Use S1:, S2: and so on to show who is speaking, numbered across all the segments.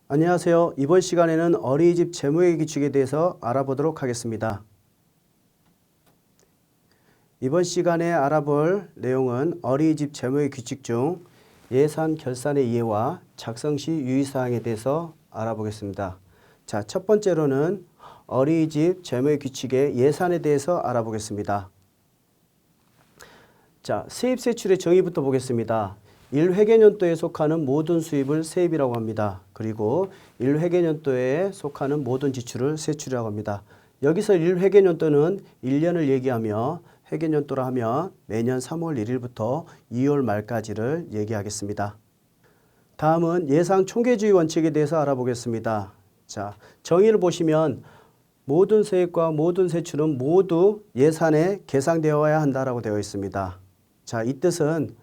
S1: 안녕하세요. 이번 시간에는 어린이집 재무회계 규칙에 대해서 알아보도록 하겠습니다. 이번 시간에 알아볼 내용은 어린이집 재무회계 규칙 중 예산 결산의 이해와 작성 시 유의사항에 대해서 알아보겠습니다. 자, 첫 번째로는 어린이집 재무회계 규칙의 예산에 대해서 알아보겠습니다. 자, 세입세출의 정의부터 보겠습니다. 1회계년도에 속하는 모든 수입을 세입이라고 합니다. 그리고 1회계년도에 속하는 모든 지출을 세출이라고 합니다. 여기서 1회계년도는 1년을 얘기하며 회계년도라 하면 매년 3월 1일부터 2월 말까지를 얘기하겠습니다. 다음은 예상 총계주의 원칙에 대해서 알아보겠습니다. 자, 정의를 보시면 모든 세입과 모든 세출은 모두 예산에 계상되어야 한다라고 되어 있습니다. 자, 이 뜻은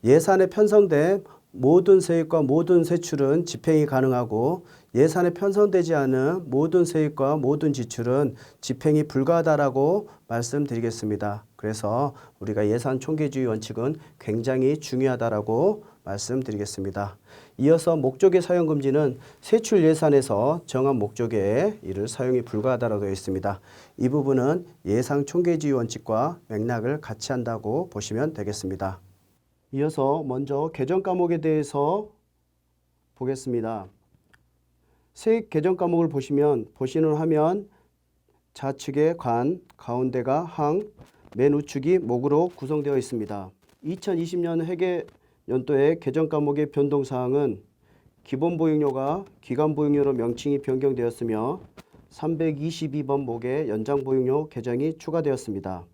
S1: 예산에 편성된 모든 세입과 모든 세출은 집행이 가능하고 예산에 편성되지 않은 모든 세입과 모든 지출은 집행이 불가하다라고 말씀드리겠습니다. 그래서 우리가 예산 총계주의 원칙은 굉장히 중요하다라고 말씀드리겠습니다. 이어서 목적의 사용 금지는 세출 예산에서 정한 목적에 이를 사용이 불가하다라고 되어 있습니다. 이 부분은 예산 총계주의 원칙과 맥락을 같이 한다고 보시면 되겠습니다. 이어서 먼저 개정 과목에 대해서 보겠습니다. 세입 개정 과목을 보시는 화면 좌측에 관, 가운데가 항, 맨 우측이 목으로 구성되어 있습니다. 2020년 회계연도의 개정 과목의 변동사항은 기본보육료가 기간보육료로 명칭이 변경되었으며 322번 목에 연장보육료 개정이 추가되었습니다.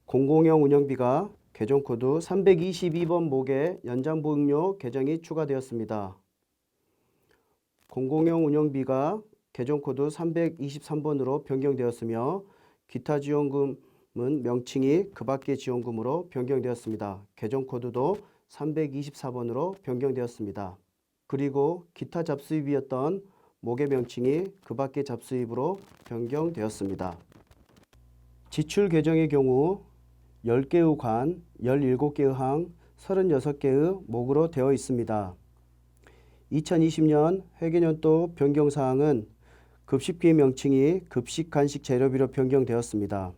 S1: 공공형 운영비가 개정코드 322번 목에 연장보육료 개정이 추가되었습니다. 공공형 운영비가 개정코드 323번으로 변경되었으며 기타 지원금은 명칭이 그 밖의 지원금으로 변경되었습니다. 개정코드도 324번으로 변경되었습니다. 그리고 기타 잡수입이었던 목의 명칭이 그 밖의 잡수입으로 변경되었습니다. 지출 개정의 경우 10개의 관, 17개의 항, 36개의 목으로 되어 있습니다. 2020년 회계년도 변경사항은 급식비 명칭이 급식간식 재료비로 변경되었습니다.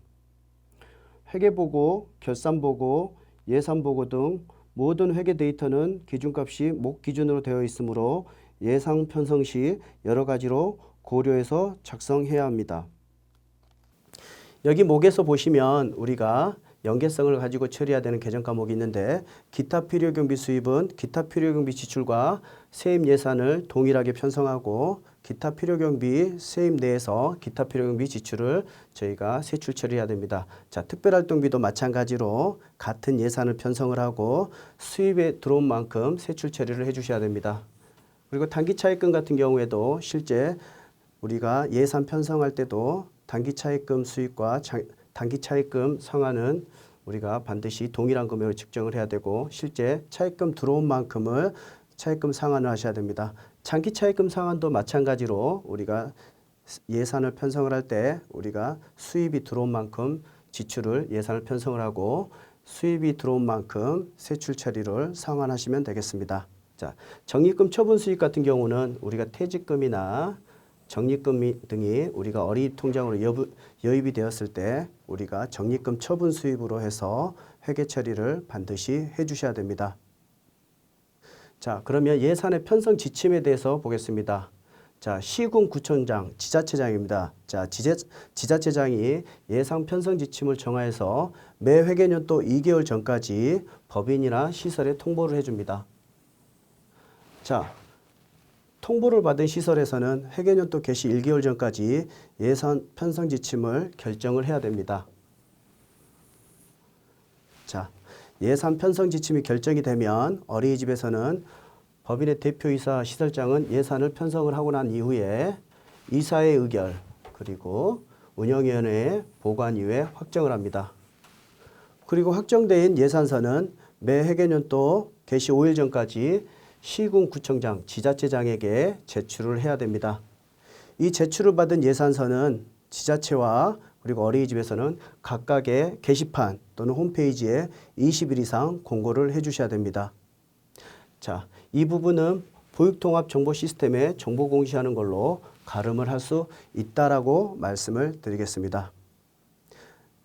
S1: 회계보고, 결산보고, 예산보고 등 모든 회계 데이터는 기준값이 목 기준으로 되어 있으므로 예상 편성 시 여러 가지로 고려해서 작성해야 합니다. 여기 목에서 보시면 우리가 연계성을 가지고 처리해야 되는 개정 과목이 있는데 기타 필요경비 수입은 기타 필요경비 지출과 세입 예산을 동일하게 편성하고 기타 필요경비 세입 내에서 기타 필요경비 지출을 저희가 세출 처리해야 됩니다. 자, 특별활동비도 마찬가지로 같은 예산을 편성을 하고 수입에 들어온 만큼 세출 처리를 해주셔야 됩니다. 그리고 단기차입금 같은 경우에도 실제 우리가 예산 편성할 때도 단기차입금 수입과 단기차입금 상환은 우리가 반드시 동일한 금액을 측정을 해야 되고 실제 차입금 들어온 만큼을 차입금 상환을 하셔야 됩니다. 장기차입금 상환도 마찬가지로 우리가 예산을 편성을 할 때 우리가 수입이 들어온 만큼 지출을 예산을 편성을 하고 수입이 들어온 만큼 세출 처리를 상환하시면 되겠습니다. 자, 적립금 처분 수입 같은 경우는 우리가 퇴직금이나 적립금 등이 우리가 어린이집 통장으로 여입이 되었을 때 우리가 적립금 처분 수입으로 해서 회계 처리를 반드시 해주셔야 됩니다. 자, 그러면 예산의 편성 지침에 대해서 보겠습니다. 자, 시군 구청장, 지자체장입니다. 자, 지자체장이 예산 편성 지침을 정하여서 매 회계년도 2개월 전까지 법인이나 시설에 통보를 해줍니다. 자, 통보를 받은 시설에서는 회계년도 개시 1개월 전까지 예산 편성 지침을 결정을 해야 됩니다. 자, 예산 편성 지침이 결정이 되면 어린이집에서는 법인의 대표이사 시설장은 예산을 편성을 하고 난 이후에 이사의 의결 그리고 운영위원회의 보관 이후에 확정을 합니다. 그리고 확정된 예산서는 매 회계년도 개시 5일 전까지 시군 구청장, 지자체장에게 제출을 해야 됩니다. 이 제출을 받은 예산서는 지자체와 그리고 어린이집에서는 각각의 게시판 또는 홈페이지에 20일 이상 공고를 해주셔야 됩니다. 자, 이 부분은 보육통합정보 시스템에 정보 공시하는 걸로 가름을 할 수 있다라고 말씀을 드리겠습니다.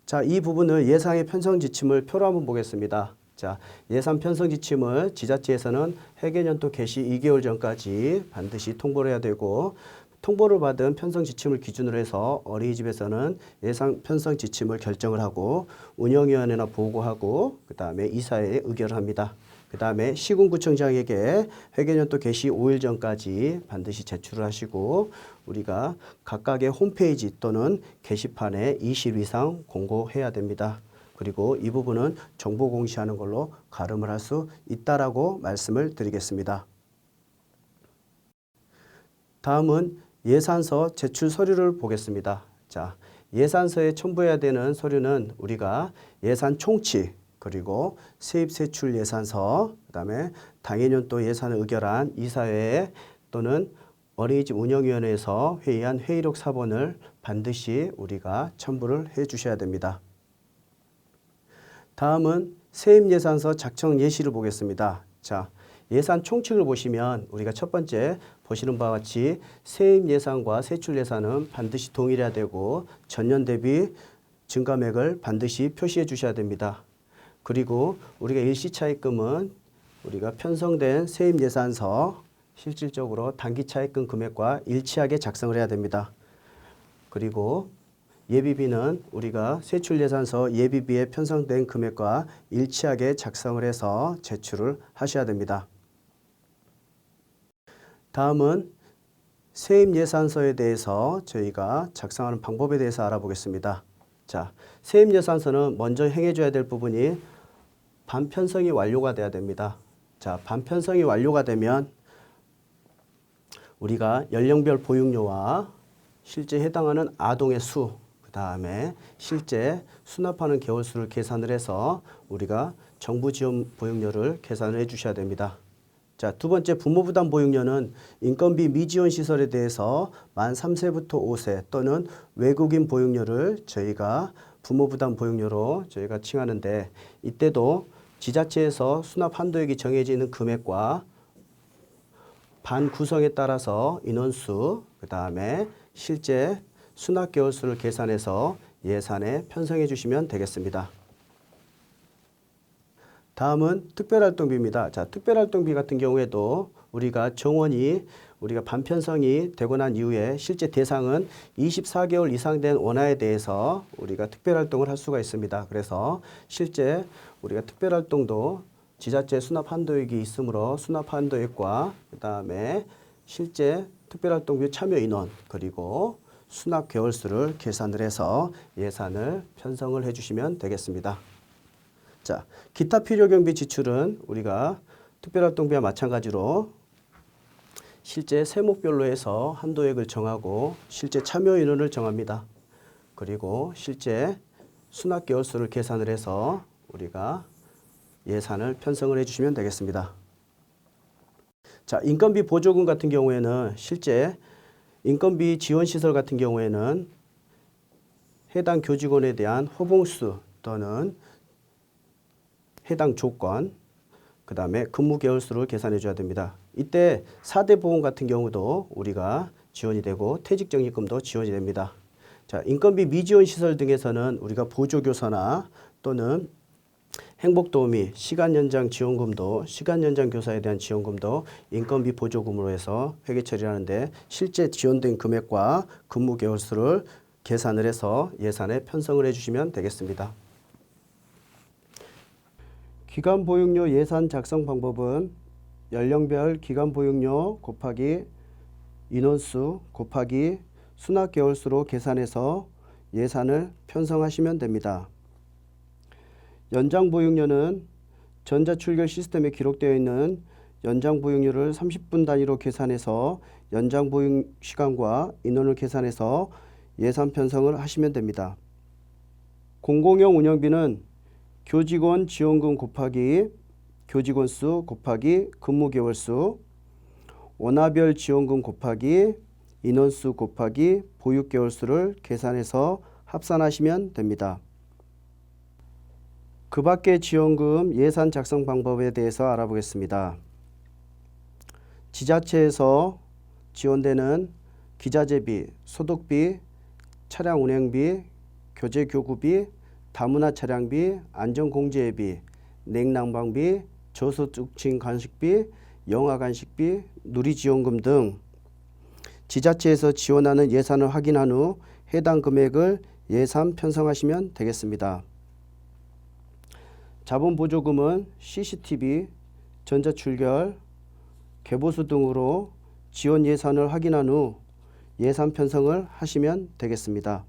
S1: 자, 이 부분을 예산의 편성 지침을 표로 한번 보겠습니다. 자, 예산 편성 지침을 지자체에서는 회계연도 개시 2개월 전까지 반드시 통보를 해야 되고, 통보를 받은 편성 지침을 기준으로 해서 어린이집에서는 예산 편성 지침을 결정을 하고 운영위원회나 보고하고 그 다음에 이사회에 의결을 합니다. 그 다음에 시군구청장에게 회계연도 개시 5일 전까지 반드시 제출을 하시고 우리가 각각의 홈페이지 또는 게시판에 20일 이상 공고해야 됩니다. 그리고 이 부분은 정보 공시하는 걸로 가름을 할 수 있다라고 말씀을 드리겠습니다. 다음은 예산서 제출 서류를 보겠습니다. 자, 예산서에 첨부해야 되는 서류는 우리가 예산 총치, 그리고 세입 세출 예산서, 그다음에 당해년도 예산을 의결한 이사회 또는 어린이집 운영위원회에서 회의한 회의록 사본을 반드시 우리가 첨부를 해 주셔야 됩니다. 다음은 세입 예산서 작성 예시를 보겠습니다. 자, 예산 총칙을 보시면 우리가 첫 번째 보시는 바와 같이 세입 예산과 세출 예산은 반드시 동일해야 되고 전년 대비 증감액을 반드시 표시해 주셔야 됩니다. 그리고 우리가 일시차입금은 우리가 편성된 세입 예산서 실질적으로 단기차입금 금액과 일치하게 작성을 해야 됩니다. 그리고 예비비는 우리가 세출 예산서 예비비에 편성된 금액과 일치하게 작성을 해서 제출을 하셔야 됩니다. 다음은 세입 예산서에 대해서 저희가 작성하는 방법에 대해서 알아보겠습니다. 자, 세입 예산서는 먼저 행해줘야 될 부분이 반편성이 완료가 돼야 됩니다. 자, 반편성이 완료가 되면 우리가 연령별 보육료와 실제 해당하는 아동의 수, 그 다음에 실제 수납하는 개월수를 계산을 해서 우리가 정부 지원 보육료를 계산을 해 주셔야 됩니다. 자, 두 번째 부모부담 보육료는 인건비 미지원 시설에 대해서 만 3세부터 5세 또는 외국인 보육료를 저희가 부모부담 보육료로 저희가 칭하는데, 이때도 지자체에서 수납 한도액이 정해지는 금액과 반 구성에 따라서 인원수, 그 다음에 실제 수납 개월수를 계산해서 예산에 편성해 주시면 되겠습니다. 다음은 특별활동비입니다. 자, 특별활동비 같은 경우에도 우리가 정원이 우리가 반편성이 되고 난 이후에 실제 대상은 24개월 이상 된 원화에 대해서 우리가 특별활동을 할 수가 있습니다. 그래서 실제 우리가 특별활동도 지자체 수납 한도액이 있으므로 수납 한도액과 그 다음에 실제 특별활동비 참여 인원 그리고 수납 개월수를 계산을 해서 예산을 편성을 해주시면 되겠습니다. 자, 기타 필요 경비 지출은 우리가 특별활동비와 마찬가지로 실제 세목별로 해서 한도액을 정하고 실제 참여 인원을 정합니다. 그리고 실제 수납 개월수를 계산을 해서 우리가 예산을 편성을 해주시면 되겠습니다. 자, 인건비 보조금 같은 경우에는 실제 인건비 지원시설 같은 경우에는 해당 교직원에 대한 호봉수 또는 해당 조건, 그 다음에 근무 개월수를 계산해 줘야 됩니다. 이때 4대 보험 같은 경우도 우리가 지원이 되고 퇴직정리금도 지원이 됩니다. 자, 인건비 미지원 시설 등에서는 우리가 보조교사나 또는 행복도우미, 시간연장 지원금도, 시간연장 교사에 대한 지원금도 인건비 보조금으로 해서 회계 처리를 하는데 실제 지원된 금액과 근무 개월수를 계산을 해서 예산에 편성을 해주시면 되겠습니다. 기간보육료 예산 작성 방법은 연령별 기간보육료 곱하기 인원수 곱하기 수납개월수로 계산해서 예산을 편성하시면 됩니다. 연장보육료는 전자출결 시스템에 기록되어 있는 연장보육료를 30분 단위로 계산해서 연장보육 시간과 인원을 계산해서 예산 편성을 하시면 됩니다. 공공형 운영비는 교직원 지원금 곱하기 교직원 수 곱하기 근무 개월 수, 원화별 지원금 곱하기 인원수 곱하기 보육 개월 수를 계산해서 합산하시면 됩니다. 그 밖의 지원금 예산 작성 방법에 대해서 알아보겠습니다. 지자체에서 지원되는 기자재비, 소독비, 차량 운행비, 교재 교구비, 다문화 차량비, 안전공제비, 냉난방비, 저소득층 간식비, 영아 간식비, 누리지원금 등 지자체에서 지원하는 예산을 확인한 후 해당 금액을 예산 편성하시면 되겠습니다. 자본보조금은 CCTV, 전자출결, 개보수 등으로 지원 예산을 확인한 후 예산 편성을 하시면 되겠습니다.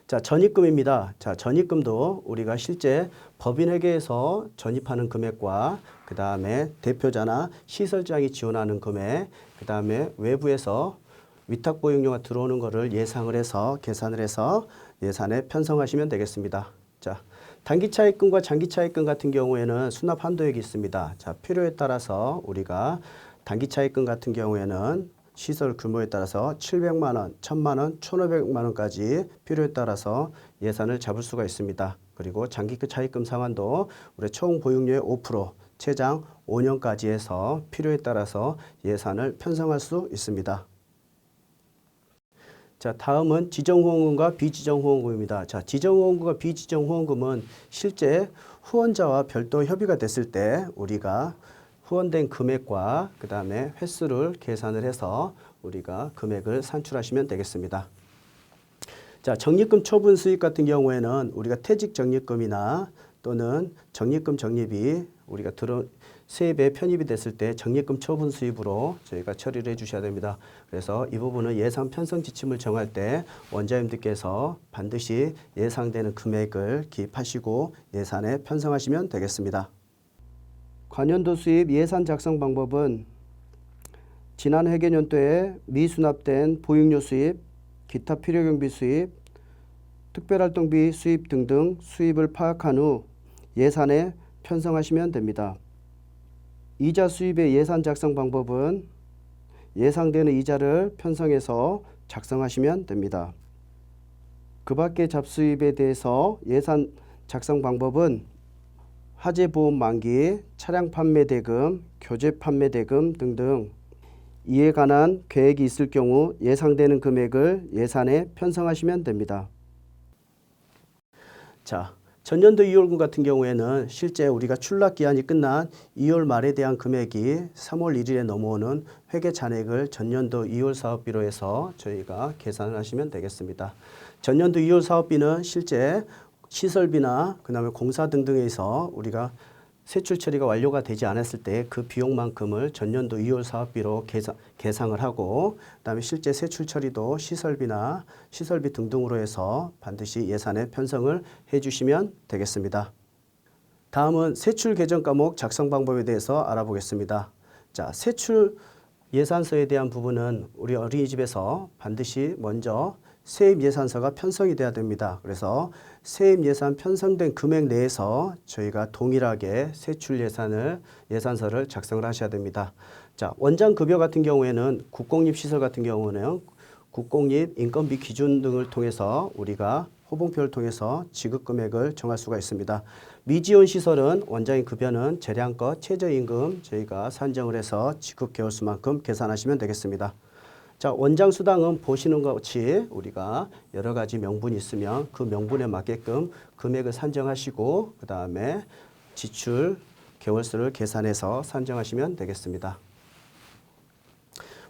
S1: 자, 전입금입니다. 자, 전입금도 우리가 실제 법인회계에서 전입하는 금액과 그 다음에 대표자나 시설장이 지원하는 금액, 그 다음에 외부에서 위탁보육료가 들어오는 것을 예상을 해서 계산을 해서 예산에 편성하시면 되겠습니다. 자, 단기차입금과 장기차입금 같은 경우에는 수납 한도액이 있습니다. 자, 필요에 따라서 우리가 단기차입금 같은 경우에는 시설 규모에 따라서 700만 원, 1000만 원, 1500만 원까지 필요에 따라서 예산을 잡을 수가 있습니다. 그리고 장기급 차입금 상환도 우리 총 보육료의 5%, 최장 5년까지 해서 필요에 따라서 예산을 편성할 수 있습니다. 자, 다음은 지정후원금과 비지정후원금입니다. 자, 지정후원금과 비지정후원금은 실제 후원자와 별도 협의가 됐을 때 우리가 후원된 금액과 그 다음에 횟수를 계산을 해서 우리가 금액을 산출하시면 되겠습니다. 자, 적립금 처분 수입 같은 경우에는 우리가 퇴직 적립금이나 또는 적립금 적립이 우리가 세입에 편입이 됐을 때 적립금 처분 수입으로 저희가 처리를 해 주셔야 됩니다. 그래서 이 부분은 예산 편성 지침을 정할 때 원장님들께서 반드시 예상되는 금액을 기입하시고 예산에 편성하시면 되겠습니다. 관연도 수입 예산 작성 방법은 지난 회계연도에 미수납된 보육료 수입, 기타 필요경비 수입, 특별활동비 수입 등등 수입을 파악한 후 예산에 편성하시면 됩니다. 이자 수입의 예산 작성 방법은 예상되는 이자를 편성해서 작성하시면 됩니다. 그 밖의 잡수입에 대해서 예산 작성 방법은 화재보험 만기, 차량 판매 대금, 교재 판매 대금 등등 이에 관한 계획이 있을 경우 예상되는 금액을 예산에 편성하시면 됩니다. 자, 전년도 이월금 같은 경우에는 실제 우리가 출납기한이 끝난 2월 말에 대한 금액이 3월 1일에 넘어오는 회계 잔액을 전년도 2월 사업비로 해서 저희가 계산을 하시면 되겠습니다. 전년도 2월 사업비는 실제 시설비나 그다음에 공사 등등에서 우리가 세출 처리가 완료가 되지 않았을 때 그 비용만큼을 전년도 2월 사업비로 계상을 하고 그다음에 실제 세출 처리도 시설비나 시설비 등등으로 해서 반드시 예산에 편성을 해주시면 되겠습니다. 다음은 세출 개정 과목 작성 방법에 대해서 알아보겠습니다. 자, 세출 예산서에 대한 부분은 우리 어린이집에서 반드시 먼저 세입 예산서가 편성이 돼야 됩니다. 그래서 세입 예산 편성된 금액 내에서 저희가 동일하게 세출 예산서를 작성을 하셔야 됩니다. 자, 원장 급여 같은 경우에는 국공립 시설 같은 경우는 국공립 인건비 기준 등을 통해서 우리가 호봉표를 통해서 지급 금액을 정할 수가 있습니다. 미지원 시설은 원장님 급여는 재량껏 최저임금 저희가 산정을 해서 지급 개월수만큼 계산하시면 되겠습니다. 자, 원장 수당은 보시는 것 같이 우리가 여러 가지 명분이 있으면 그 명분에 맞게끔 금액을 산정하시고 그 다음에 지출 개월수를 계산해서 산정하시면 되겠습니다.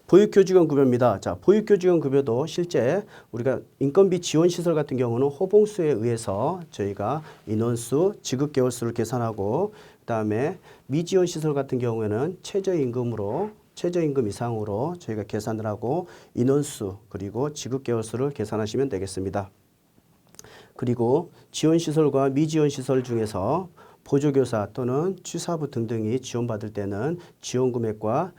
S1: 보육교직원 급여입니다. 자, 보육교직원 급여도 실제 우리가 인건비 지원 시설 같은 경우는 호봉수에 의해서 저희가 인원수, 지급 개월수를 계산하고 그 다음에 미지원 시설 같은 경우에는 최저임금 이상으로 저희가 계산을 하고 인원수 그리고 지급 개월수를 계산하시면 되겠습니다. 그리고 지원시설과 미지원시설 중에서 보조교사 또는 취사부 등등이 지원받을 때는 지원금액과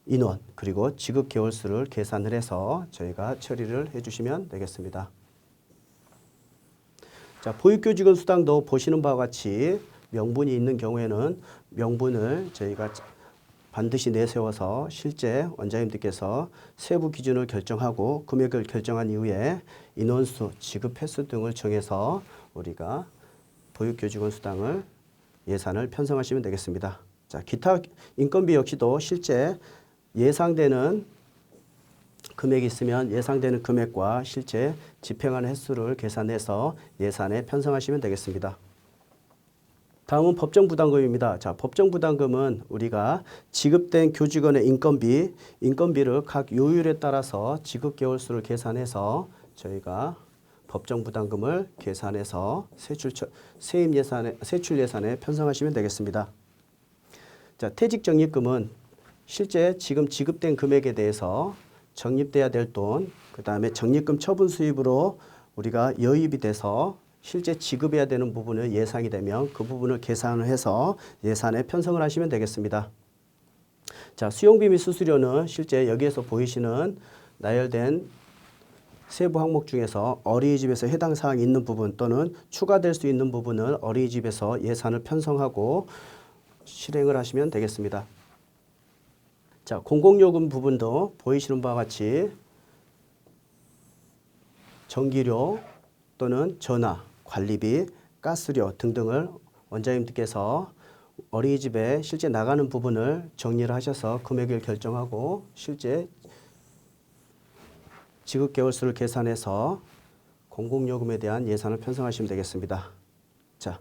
S1: 인원 그리고 지급 개월수를 계산을 해서 저희가 처리를 해주시면 되겠습니다. 자, 보육교직원 수당도 보시는 바와 같이 명분이 있는 경우에는 명분을 저희가 반드시 내세워서 실제 원장님들께서 세부 기준을 결정하고 금액을 결정한 이후에 인원수, 지급 횟수 등을 정해서 우리가 보육교직원 수당을 예산을 편성하시면 되겠습니다. 자, 기타 인건비 역시도 실제 예상되는 금액이 있으면 예상되는 금액과 실제 집행하는 횟수를 계산해서 예산에 편성하시면 되겠습니다. 다음은 법정부담금입니다. 자, 법정부담금은 우리가 지급된 교직원의 인건비를 각 요율에 따라서 지급개월수를 계산해서 저희가 법정부담금을 계산해서 세출 예산에 편성하시면 되겠습니다. 자, 퇴직적립금은 실제 지금 지급된 금액에 대해서 적립돼야 될 돈, 그 다음에 적립금 처분 수입으로 우리가 여입이 돼서 실제 지급해야 되는 부분을 예상이 되면 그 부분을 계산을 해서 예산에 편성을 하시면 되겠습니다. 자, 수용비 및 수수료는 실제 여기에서 보이시는 나열된 세부 항목 중에서 어린이집에서 해당 사항이 있는 부분 또는 추가될 수 있는 부분을 어린이집에서 예산을 편성하고 실행을 하시면 되겠습니다. 자, 공공요금 부분도 보이시는 바와 같이 전기료 또는 전화, 관리비, 가스료 등등을 원장님들께서 어린이집에 실제 나가는 부분을 정리를 하셔서 금액을 결정하고 실제 지급개월수를 계산해서 공공요금에 대한 예산을 편성하시면 되겠습니다. 자,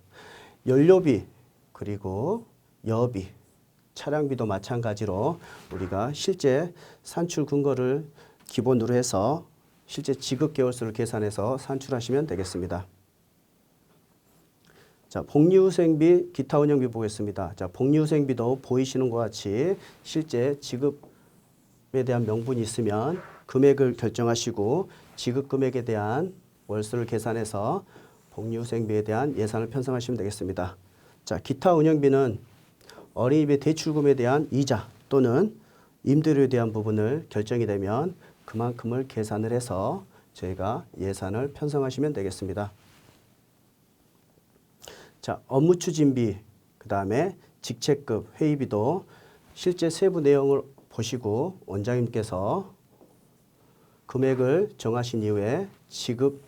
S1: 연료비 그리고 여비, 차량비도 마찬가지로 우리가 실제 산출 근거를 기본으로 해서 실제 지급개월수를 계산해서 산출하시면 되겠습니다. 자, 복리후생비, 기타 운영비 보겠습니다. 자, 복리후생비도 보이시는 것 같이 실제 지급에 대한 명분이 있으면 금액을 결정하시고 지급 금액에 대한 월수를 계산해서 복리후생비에 대한 예산을 편성하시면 되겠습니다. 자, 기타 운영비는 어린이집 대출금에 대한 이자 또는 임대료에 대한 부분을 결정이 되면 그만큼을 계산을 해서 저희가 예산을 편성하시면 되겠습니다. 자, 업무 추진비, 그 다음에 직책급, 회의비도 실제 세부 내용을 보시고 원장님께서 금액을 정하신 이후에 지급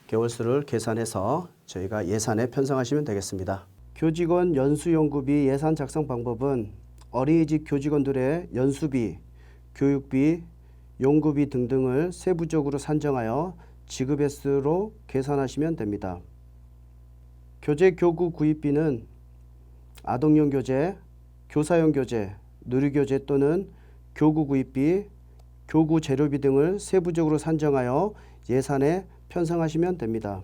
S1: 개월수를 계산해서 저희가 예산에 편성하시면 되겠습니다. 교직원 연수연구비 예산 작성 방법은 어린이집 교직원들의 연수비, 교육비, 연구비 등등을 세부적으로 산정하여 지급 횟수로 계산하시면 됩니다. 교재 교구 구입비는 아동용 교재, 교사용 교재, 누리교재 또는 교구 구입비, 교구 재료비 등을 세부적으로 산정하여 예산에 편성하시면 됩니다.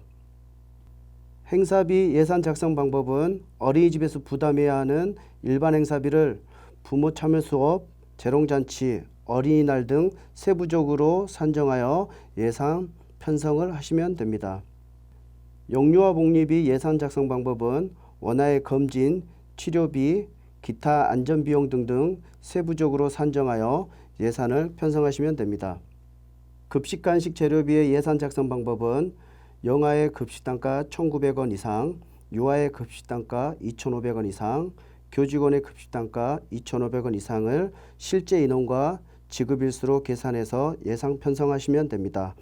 S1: 행사비 예산 작성 방법은 어린이집에서 부담해야 하는 일반 행사비를 부모 참여 수업, 재롱잔치, 어린이날 등 세부적으로 산정하여 예산 편성을 하시면 됩니다. 영유아 복리비 예산 작성 방법은 원아의 검진, 치료비, 기타 안전비용 등등 세부적으로 산정하여 예산을 편성하시면 됩니다. 급식간식 재료비의 예산 작성 방법은 영아의 급식단가 1,900원 이상, 유아의 급식단가 2,500원 이상, 교직원의 급식단가 2,500원 이상을 실제 인원과 지급일수로 계산해서 예산 편성하시면 됩니다.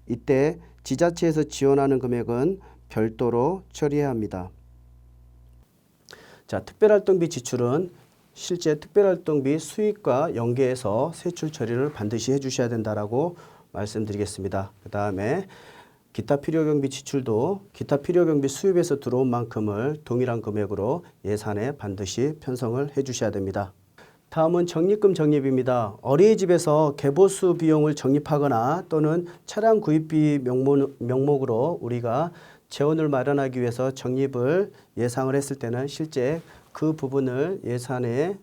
S1: 이때 지자체에서 지원하는 금액은 별도로 처리해야 합니다. 자, 특별활동비 지출은 실제 특별활동비 수익과 연계해서 세출 처리를 반드시 해주셔야 된다라고 말씀드리겠습니다. 그 다음에 기타 필요경비 지출도 기타 필요경비 수입에서 들어온 만큼을 동일한 금액으로 예산에 반드시 편성을 해주셔야 됩니다. 다음은 적립금 적립입니다. 어린이집에서 개보수 비용을 적립하거나 또는 차량 구입비 명목으로 우리가 재원을 마련하기 위해서 적립을 예상을 했을 때는 실제 그 부분을 예산에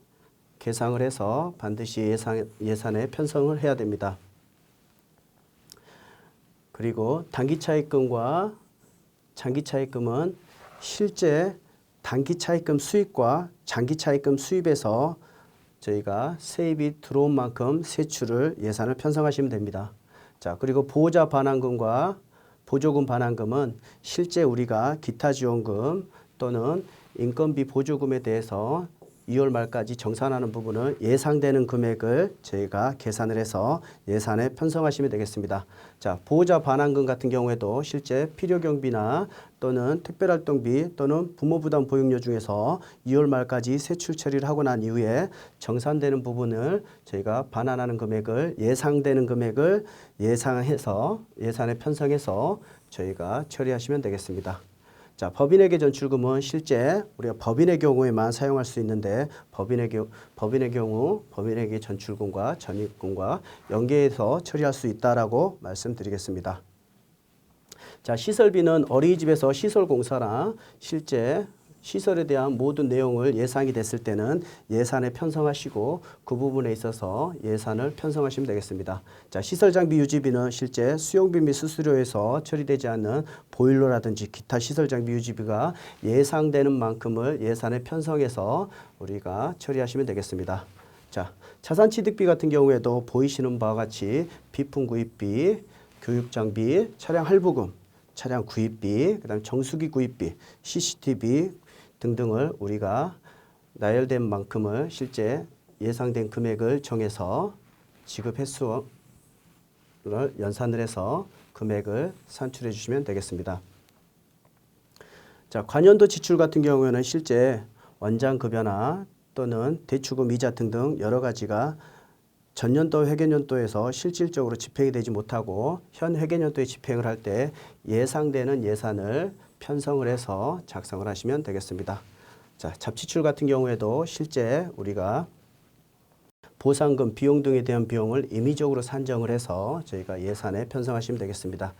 S1: 계상을 해서 반드시 예산에 편성을 해야 됩니다. 그리고 단기차입금과 장기차입금은 실제 단기차입금 수입과 장기차입금 수입에서 저희가 세입이 들어온 만큼 세출을 예산을 편성하시면 됩니다. 자, 그리고 보호자 반환금과 보조금 반환금은 실제 우리가 기타 지원금 또는 인건비 보조금에 대해서 2월 말까지 정산하는 부분은 예상되는 금액을 저희가 계산을 해서 예산에 편성하시면 되겠습니다. 자, 보호자 반환금 같은 경우에도 실제 필요경비나 또는 특별활동비 또는 부모부담 보육료 중에서 2월 말까지 세출 처리를 하고 난 이후에 정산되는 부분을 저희가 반환하는 금액을 예상되는 금액을 예상해서 예산에 편성해서 저희가 처리하시면 되겠습니다. 자, 법인에게 전출금은 실제 우리가 법인의 경우에만 사용할 수 있는데 법인의 경우 법인에게 전출금과 전입금과 연계해서 처리할 수 있다라고 말씀드리겠습니다. 자, 시설비는 어린이집에서 시설공사나 실제 시설에 대한 모든 내용을 예상이 됐을 때는 예산에 편성하시고 그 부분에 있어서 예산을 편성하시면 되겠습니다. 자, 시설장비 유지비는 실제 수용비 및 수수료에서 처리되지 않는 보일러라든지 기타 시설장비 유지비가 예상되는 만큼을 예산에 편성해서 우리가 처리하시면 되겠습니다. 자, 자산취득비 같은 경우에도 보이시는 바와 같이 비품구입비, 교육장비, 차량 할부금, 차량 구입비, 그다음 정수기 구입비, CCTV 등등을 우리가 나열된 만큼을 실제 예상된 금액을 정해서 지급 횟수를 연산을 해서 금액을 산출해 주시면 되겠습니다. 자, 관연도 지출 같은 경우에는 실제 원장급여나 또는 대출금 이자 등등 여러 가지가 전년도 회계연도에서 실질적으로 집행이 되지 못하고 현 회계연도에 집행을 할 때 예상되는 예산을 편성을 해서 작성을 하시면 되겠습니다. 자, 잡지출 같은 경우에도 실제 우리가 보상금, 비용 등에 대한 비용을 임의적으로 산정을 해서 저희가 예산에 편성하시면 되겠습니다.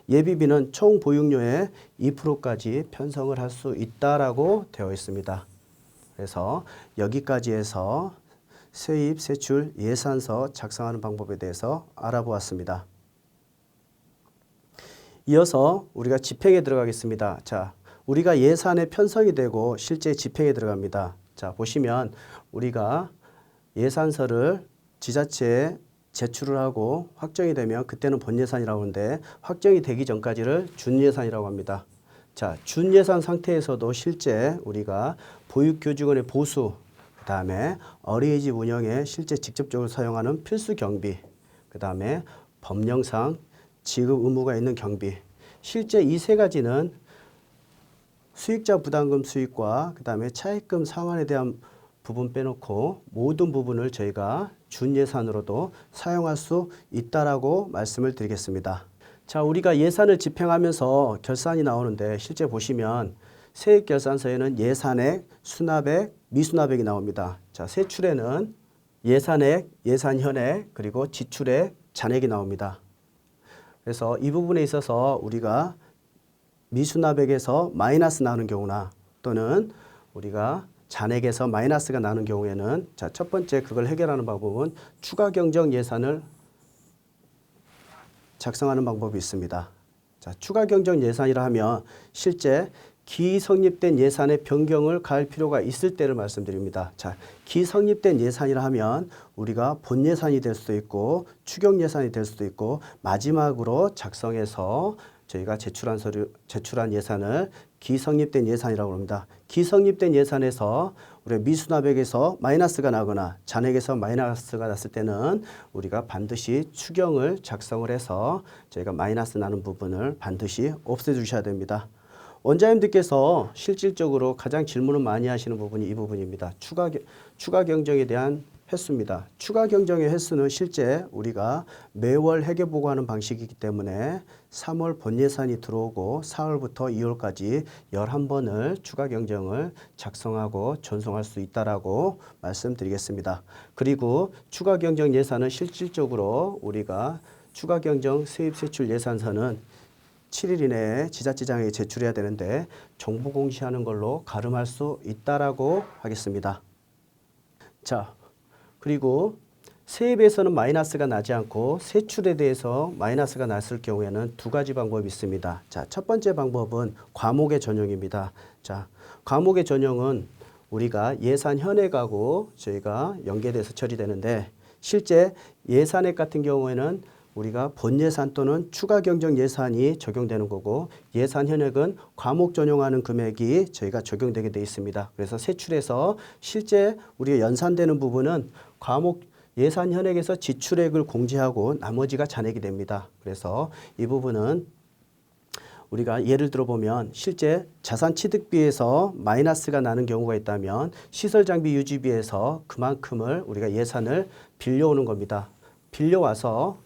S1: 예비비는 총 보육료의 2%까지 편성을 할 수 있다라고 되어 있습니다. 그래서 여기까지 해서 세입, 세출, 예산서 작성하는 방법에 대해서 알아보았습니다. 이어서 우리가 집행에 들어가겠습니다. 자, 우리가 예산에 편성이 되고 실제 집행에 들어갑니다. 자, 보시면 우리가 예산서를 지자체에 제출을 하고 확정이 되면 그때는 본예산이라고 하는데 확정이 되기 전까지를 준예산이라고 합니다. 자, 준예산 상태에서도 실제 우리가 보육교직원의 보수, 그 다음에 어린이집 운영에 실제 직접적으로 사용하는 필수 경비, 그 다음에 법령상 지급 의무가 있는 경비, 실제 이 세 가지는 수익자 부담금 수익과 그 다음에 차입금 상환에 대한 부분 빼놓고 모든 부분을 저희가 준예산으로도 사용할 수 있다라고 말씀을 드리겠습니다. 자, 우리가 예산을 집행하면서 결산이 나오는데 실제 보시면 세액결산서에는 예산액, 수납액, 미수납액이 나옵니다. 자, 세출에는 예산액, 예산현액, 그리고 지출액, 잔액이 나옵니다. 그래서 이 부분에 있어서 우리가 미수납액에서 마이너스 나는 경우나 또는 우리가 잔액에서 마이너스가 나는 경우에는 자, 첫 번째 그걸 해결하는 방법은 추가 경정 예산을 작성하는 방법이 있습니다. 자, 추가 경정 예산이라 하면 실제 기성립된 예산에 변경을 가할 필요가 있을 때를 말씀드립니다. 자, 기성립된 예산이라 하면 우리가 본 예산이 될 수도 있고 추경 예산이 될 수도 있고 마지막으로 작성해서 저희가 제출한 예산을 기성립된 예산이라고 합니다. 기성립된 예산에서 우리가 미수납액에서 마이너스가 나거나 잔액에서 마이너스가 났을 때는 우리가 반드시 추경을 작성을 해서 저희가 마이너스 나는 부분을 반드시 없애 주셔야 됩니다. 원장님들께서 실질적으로 가장 질문을 많이 하시는 부분이 이 부분입니다. 추가 경정에 대한 횟수입니다. 추가 경정의 횟수는 실제 우리가 매월 회계보고하는 방식이기 때문에 3월 본예산이 들어오고 4월부터 2월까지 11번을 추가 경정을 작성하고 전송할 수 있다라고 말씀드리겠습니다. 그리고 추가 경정 예산은 실질적으로 우리가 추가 경정 세입세출 예산서는 7일 이내에 지자체장에 제출해야 되는데 정보 공시하는 걸로 가름할 수 있다라고 하겠습니다. 자, 그리고 세입에서는 마이너스가 나지 않고 세출에 대해서 마이너스가 났을 경우에는 두 가지 방법이 있습니다. 자, 첫 번째 방법은 과목의 전용입니다. 자, 과목의 전용은 우리가 예산 현액하고 저희가 연계돼서 처리되는데 실제 예산액 같은 경우에는 우리가 본예산 또는 추가 경정 예산이 적용되는 거고 예산 현액은 과목 전용하는 금액이 저희가 적용되게 되어 있습니다. 그래서 세출에서 실제 우리가 연산되는 부분은 과목 예산 현액에서 지출액을 공제하고 나머지가 잔액이 됩니다. 그래서 이 부분은 우리가 예를 들어 보면 실제 자산 취득비에서 마이너스가 나는 경우가 있다면 시설 장비 유지비에서 그만큼을 우리가 예산을 빌려오는 겁니다. 빌려와서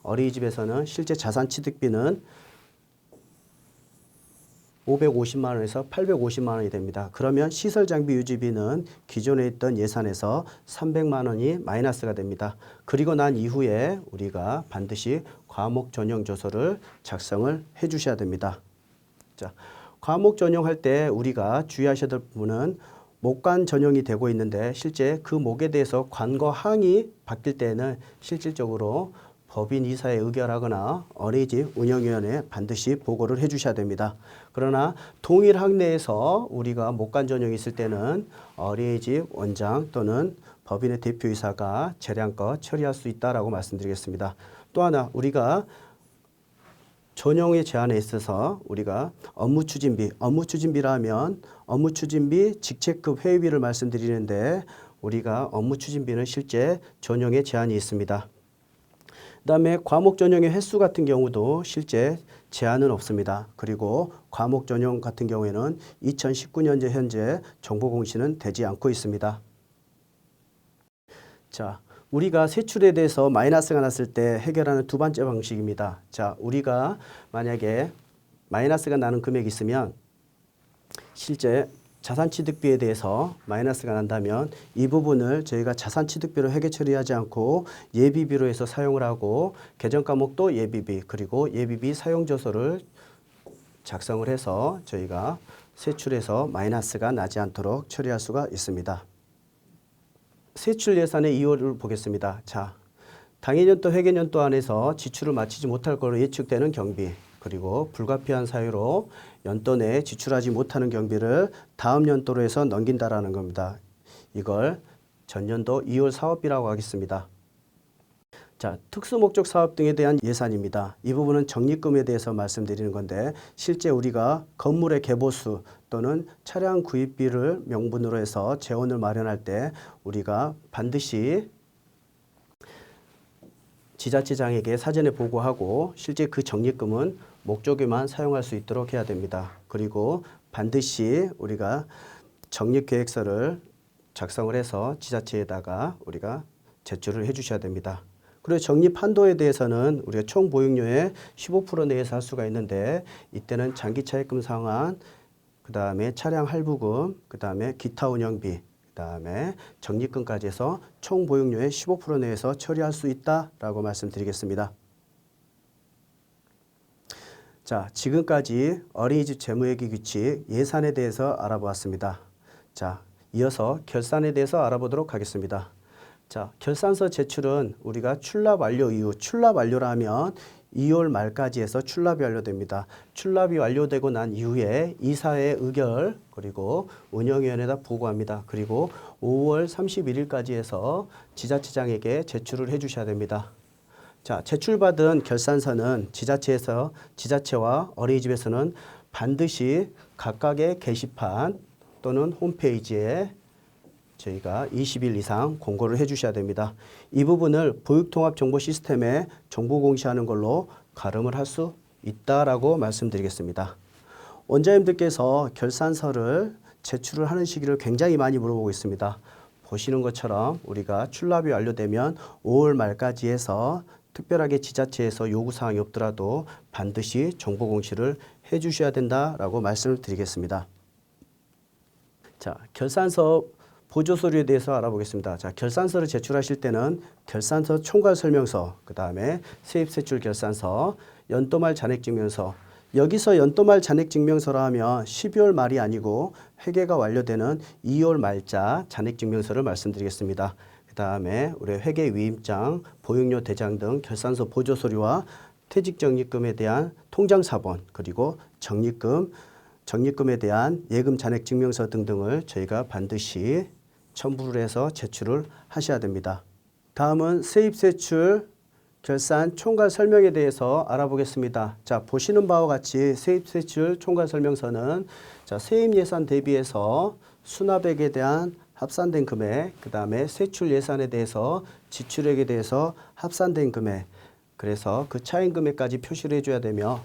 S1: 어린이집에서는 실제 자산 취득비는 550만 원에서 850만 원이 됩니다. 그러면 시설 장비 유지비는 기존에 있던 예산에서 300만 원이 마이너스가 됩니다. 그리고 난 이후에 우리가 반드시 과목 전용 조서를 작성을 해 주셔야 됩니다. 자, 과목 전용할 때 우리가 주의하셔야 될 부분은 목관 전용이 되고 있는데 실제 그 목에 대해서 관거 항이 바뀔 때는 실질적으로 법인 이사에 의결하거나 어린이집 운영위원회에 반드시 보고를 해 주셔야 됩니다. 그러나 동일 학내에서 우리가 목관 전용이 있을 때는 어린이집 원장 또는 법인의 대표이사가 재량껏 처리할 수 있다라고 말씀드리겠습니다. 또 하나 우리가 전용의 제한에 있어서 우리가 업무추진비라면 업무추진비 직책급 회의비를 말씀드리는데 우리가 업무추진비는 실제 전용의 제한이 있습니다. 그다음에 과목 전용의 횟수 같은 경우도 실제 제한은 없습니다. 그리고 과목 전용 같은 경우에는 2019년 현재 정보 공시는 되지 않고 있습니다. 자, 우리가 세출에 대해서 마이너스가 났을 때 해결하는 두 번째 방식입니다. 자, 우리가 만약에 마이너스가 나는 금액이 있으면 실제 자산취득비에 대해서 마이너스가 난다면 이 부분을 저희가 자산취득비로 회계 처리하지 않고 예비비로 해서 사용을 하고 개정과목도 예비비 그리고 예비비 사용조서를 작성을 해서 저희가 세출에서 마이너스가 나지 않도록 처리할 수가 있습니다. 세출 예산의 이유를 보겠습니다. 자, 당해년도 회계년도 안에서 지출을 마치지 못할 것으로 예측되는 경비 그리고 불가피한 사유로 연도 내에 지출하지 못하는 경비를 다음 연도로 해서 넘긴다라는 겁니다. 이걸 전년도 2월 사업비라고 하겠습니다. 자, 특수목적 사업 등에 대한 예산입니다. 이 부분은 적립금에 대해서 말씀드리는 건데 실제 우리가 건물의 개보수 또는 차량 구입비를 명분으로 해서 재원을 마련할 때 우리가 반드시 지자체장에게 사전에 보고하고 실제 그 적립금은 목적에만 사용할 수 있도록 해야 됩니다. 그리고 반드시 우리가 적립계획서를 작성을 해서 지자체에다가 우리가 제출을 해 주셔야 됩니다. 그리고 적립 한도에 대해서는 우리가 총 보육료의 15% 내에서 할 수가 있는데 이때는 장기 차입금 상환, 그 다음에 차량 할부금, 그 다음에 기타 운영비, 그 다음에 적립금까지 해서 총 보육료의 15% 내에서 처리할 수 있다라고 말씀드리겠습니다. 자, 지금까지 어린이집 재무회계 규칙 예산에 대해서 알아보았습니다. 자, 이어서 결산에 대해서 알아보도록 하겠습니다. 자, 결산서 제출은 우리가 출납 완료 이후, 출납 완료라면 2월 말까지 해서 출납이 완료됩니다. 출납이 완료되고 난 이후에 이사회 의결 그리고 운영위원회에다 보고합니다. 그리고 5월 31일까지 해서 지자체장에게 제출을 해 주셔야 됩니다. 자, 제출받은 결산서는 지자체와 어린이집에서는 반드시 각각의 게시판 또는 홈페이지에 저희가 20일 이상 공고를 해 주셔야 됩니다. 이 부분을 보육통합정보시스템에 정보 공시하는 걸로 가름을 할 수 있다라고 말씀드리겠습니다. 원장님들께서 결산서를 제출을 하는 시기를 굉장히 많이 물어보고 있습니다. 보시는 것처럼 우리가 출납이 완료되면 5월 말까지 해서 특별하게 지자체에서 요구사항이 없더라도 반드시 정보 공시를 해 주셔야 된다라고 말씀을 드리겠습니다. 자, 결산서 보조 서류에 대해서 알아보겠습니다. 자, 결산서를 제출하실 때는 결산서 총괄 설명서, 그 다음에 세입세출 결산서, 연도말 잔액증명서. 여기서 연도말 잔액증명서라 하면 12월 말이 아니고 회계가 완료되는 2월 말자 잔액증명서를 말씀드리겠습니다. 그 다음에 우리 회계위임장, 보육료 대장 등 결산서 보조 서류와 퇴직적립금에 대한 통장사본, 그리고 적립금에 대한 예금 잔액증명서 등등을 저희가 반드시 첨부를 해서 제출을 하셔야 됩니다. 다음은 세입세출 결산 총괄 설명에 대해서 알아보겠습니다. 자, 보시는 바와 같이 세입 세출 총괄 설명서는 자, 세입 예산 대비해서 수납액에 대한 합산된 금액, 그 다음에 세출 예산에 대해서 지출액에 대해서 합산된 금액, 그래서 그 차인 금액까지 표시를 해줘야 되며,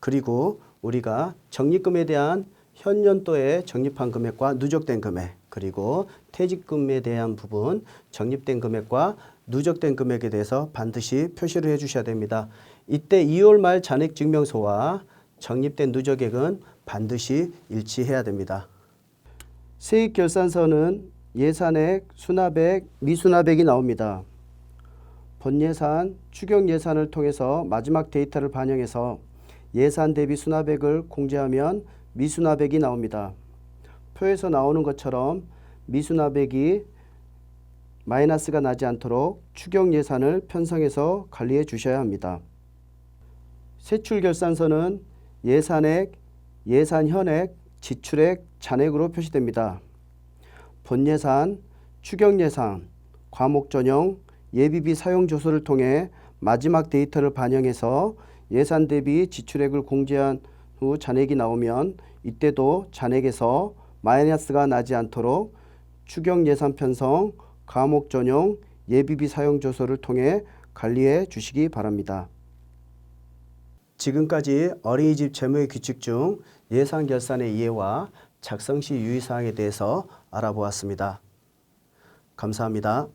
S1: 그리고 우리가 적립금에 대한 현년도에 적립한 금액과 누적된 금액, 그리고 퇴직금에 대한 부분 적립된 금액과 누적된 금액에 대해서 반드시 표시를 해주셔야 됩니다. 이때 2월 말 잔액증명서와 적립된 누적액은 반드시 일치해야 됩니다. 세입결산서는 예산액, 수납액, 미수납액이 나옵니다. 본예산, 추경예산을 통해서 마지막 데이터를 반영해서 예산 대비 수납액을 공제하면 미수납액이 나옵니다. 표에서 나오는 것처럼 미수납액이 마이너스가 나지 않도록 추경예산을 편성해서 관리해 주셔야 합니다. 세출결산서는 예산액, 예산현액, 지출액, 잔액으로 표시됩니다. 본예산, 추경예산, 과목전용, 예비비 사용조서를 통해 마지막 데이터를 반영해서 예산 대비 지출액을 공제한 후 잔액이 나오면 이때도 잔액에서 마이너스가 나지 않도록 추경예산 편성, 과목 전용, 예비비 사용 조서를 통해 관리해 주시기 바랍니다. 지금까지 어린이집 재무의 규칙 중 예산결산의 이해와 작성 시 유의사항에 대해서 알아보았습니다. 감사합니다.